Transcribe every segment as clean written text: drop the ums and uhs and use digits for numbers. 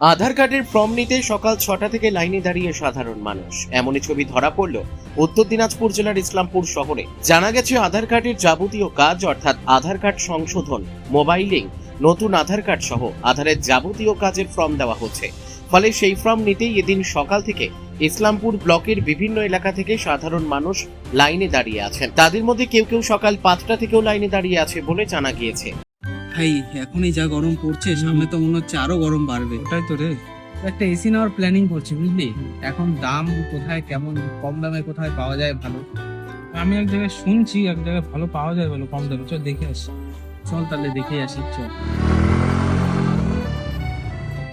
আধার কার্ডের ফর্ম নিতে সকাল 6টা থেকে লাইনে দাঁড়িয়ে সাধারণ মানুষ। এমনই ছবি ধরা পড়ল উত্তর দিনাজপুর জেলার ইসলামপুর শহরে। জানা গেছে আধার কার্ডের যাবতীয় কাজ অর্থাৎ আধার কার্ড সংশোধন, মোবাইলিং, নতুন আধার কার্ড সহ আধারের যাবতীয় কাজের ফর্ম দেওয়া হচ্ছে। ফলে সেই ফর্ম নিতেই এদিন সকাল থেকে ইসলামপুর ব্লকের বিভিন্ন এলাকা থেকে সাধারণ মানুষ লাইনে দাঁড়িয়ে আছেন। তাদের মধ্যে কেউ কেউ সকাল 5টা থেকেও লাইনে দাঁড়িয়ে আছে বলে জানা গিয়েছে। ভাই এখনই যা গরম পড়ছে, সামনে তো মনে হচ্ছে আরো গরম বাড়বে। ওটাই তো রে। একটা এসি নেওয়ার প্ল্যানিং করছি, বুঝলি। এখন দাম কোথায় কেমন, কম দামে কোথায় পাওয়া যায় ভালো। আমি এক জায়গায় শুনছি এক জায়গায় ভালো পাওয়া যায়, বলো কম দামে। চল দেখে আসি। চল তাহলে দেখে আসি, চল।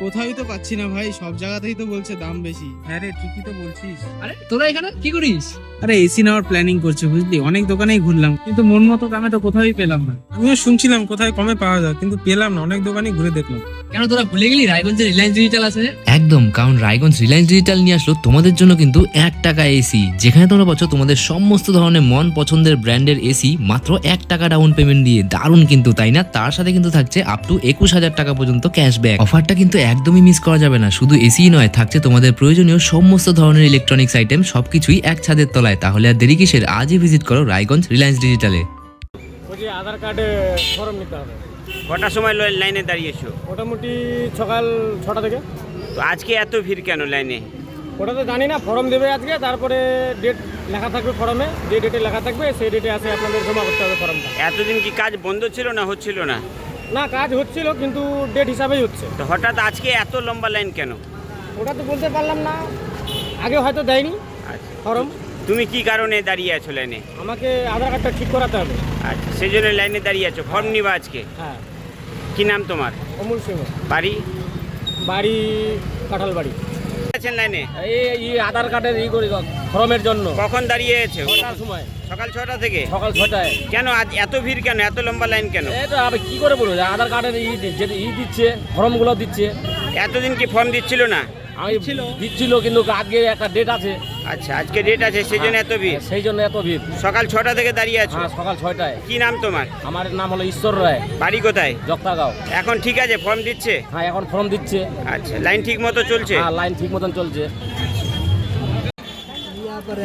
কোথাও তো পাচ্ছি না ভাই, সব জায়গাতেই তো বলছে দাম বেশি। হ্যাঁ রে, ঠিকই তো বলছিস। আরে তোরা এখানে কি করিস? আরে এসি নেওয়ার প্ল্যানিং করছি, বুঝলি। অনেক দোকানেই ঘুরলাম, কিন্তু মন মতো দামে তো কোথাওই পেলাম না। আমিও শুনছিলাম কোথায় কমে পাওয়া যায়, কিন্তু পেলাম না। অনেক দোকানই ঘুরে দেখলাম। কেন তোরা ভুলে গেলি রায়গঞ্জে রিলায়েন্স ডিজিটাল আছে? একদম, কারণ রায়গঞ্জ রিলায়েন্স ডিজিটাল নিয়ে আসলো তোমাদের জন্য কিন্তু 1 টাকা এসি, যেখানে তোমরা পাচ্ছ তোমাদের সমস্ত ধরনের মন পছন্দের ব্র্যান্ডের এসি মাত্র 1 টাকা ডাউন পেমেন্ট দিয়ে। দারুণ কিন্তু, তাই না? তার সাথে কিন্তু থাকছে আপ টু 21,000 টাকা পর্যন্ত ক্যাশব্যাক। অফারটা কিন্তু একদমই মিস করা যাবে না। শুধু এসি নয়, থাকছে তোমাদের প্রয়োজনীয় সমস্ত ধরনের ইলেকট্রনিক্স আইটেম, সবকিছুই এক ছাদের তলায়। তাহলে আর দেরি কিসের? আজই ভিজিট করো রায়গঞ্জ রিলায়েন্স ডিজিটালে। বলছি আধার কার্ডে ফর্ম নিতে হবে। কটার সময় লাইনে দাঁড়িয়েছো? মোটামুটি সকাল 6টা থেকে। তো আজকে এত ভিড় কেন লাইনে? ওটা তো জানি না, ফর্ম দেবে আজকে, তারপরে ডেট লেখা থাকবে ফর্মে। যে ডেটে লেখা থাকবে সেই ডেটে আসে আপনাদের জমা করতে হবে ফর্মটা। এতদিন কি কাজ বন্ধ ছিল না হচ্ছিল না? না, কাজ হচ্ছিল কিন্তু ডেট হিসাবেই হচ্ছে। তো হঠাৎ আজকে এত লম্বা লাইন কেন? ওটা তো বলতে পারলাম না, আগে হয়তো দেয়নি আচ্ছা, ফর্ম। তুমি কি কারণে দাঁড়িয়ে আছো লাইনে? আমাকে আধার কার্ডটা ঠিক করাতে হবে। আচ্ছা, সেই জন্য লাইনে দাঁড়িয়ে আছো, ফর্ম নিবা আজকে। হ্যাঁ। কি নাম তোমার? অমূল সিংহ। বাড়ি? বাড়ি কাঁঠাল বাড়ি। আছেন লাইনে? এই আধার কার্ডের ফর্মের জন্য। কখন দাঁড়িয়ে আছো? 6টার সময়। সকাল 6টা থেকে? সকাল 6টায়। কেন আজ এত ভিড় কেন, এত লম্বা লাইন কেন? এটা আমি কি করে বলবো, আধার কার্ডের দিচ্ছে, ফর্মগুলো দিচ্ছে। এতদিন কি ফর্ম দিচ্ছিল না? আমি দিচ্ছিল, কিন্তু আজকে একটা ডেট আছে। আচ্ছা, আজকে ডেট আছে, সেই জন্য এত ভিড়। সেই জন্য এত ভিড়। সকাল 6টা থেকে দাঁড়িয়ে আছো? হ্যাঁ, সকাল 6টায়। কি নাম তোমার? আমার নাম হলো ঈশ্বর রায়। বাড়ি কোথায়? জগতাগাঁও। এখন ঠিক আছে, ফর্ম দিচ্ছে? হ্যাঁ, এখন ফর্ম দিচ্ছে। আচ্ছা, লাইন ঠিক মতো চলছে? হ্যাঁ, লাইন ঠিক মতন চলছে। यहाँ पर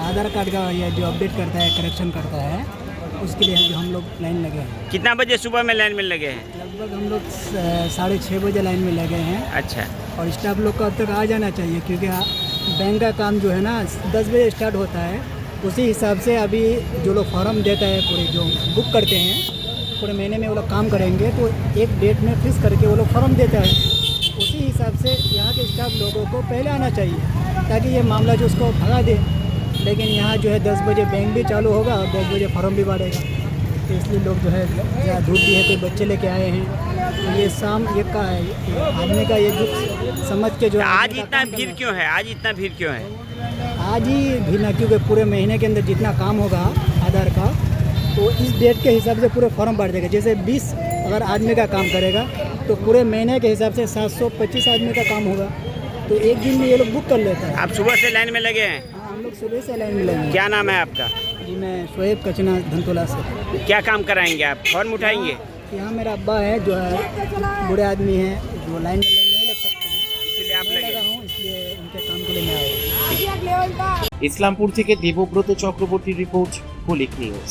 आधार कार्ड का ये जो अपडेट करता है, करेक्शन करता है, उसके लिए जो हम लोग लाइन लगे हैं। कितना बजे सुबह में लाइन में लगे हैं? लगभग हम लोग 6:30 बजे लाइन में लगे हैं। अच्छा, और स्टाफ लोग को अब तक आ जाना चाहिए, क्योंकि बैंक का काम जो है ना 10 बजे स्टार्ट होता है। उसी हिसाब से अभी जो लोग फॉर्म देता है, पूरे जो बुक करते हैं, पूरे महीने में वो लोग काम करेंगे, तो एक डेट में फिक्स करके वो लोग फॉर्म देता है। उसी हिसाब से यहाँ के स्टाफ लोगों को पहले आना चाहिए, ताकि ये मामला जो उसको भगा दे। लेकिन यहाँ जो है 10 बजे बैंक भी चालू होगा और 10 बजे फॉर्म भी बढ़ेगा, तो इसलिए लोग जो है यहाँ धूप भी है, कोई बच्चे लेके आए हैं, तो ये शाम ये का आदमी का ये दुख समझ के जो आज इतना भीड़ क्यों है? आज इतना भीड़ क्यों है? आज ही भी ना, क्योंकि पूरे महीने के अंदर जितना काम होगा आधार का, तो इस डेट के हिसाब से पूरे फॉर्म बढ़ जाएगा। जैसे 20 अगर आदमी का काम करेगा, तो पूरे महीने के हिसाब से 725 आदमी का काम होगा, तो एक दिन में ये लोग बुक कर लेता है। आप सुबह से लाइन में लगे हैं? हाँ, हम लोग सुबह से लाइन में लगे हैं। क्या नाम है आपका? जी, मैं शोएब कचना धनतोला से। क्या काम कराएंगे आप? फॉर्म उठाएंगे? यहाँ मेरा अब्बा है, जो है बूढ़े आदमी हैं, जो लाइन में नहीं लग सकते हैं, इसलिए आप मैं लगे? लगा हूँ, इसलिए उनके काम के लिए मैं आया हूँ। ইসলামপুর থেকে দেবব্রত চক্রবর্তীর রিপোর্ট, কুলিক নিউজ।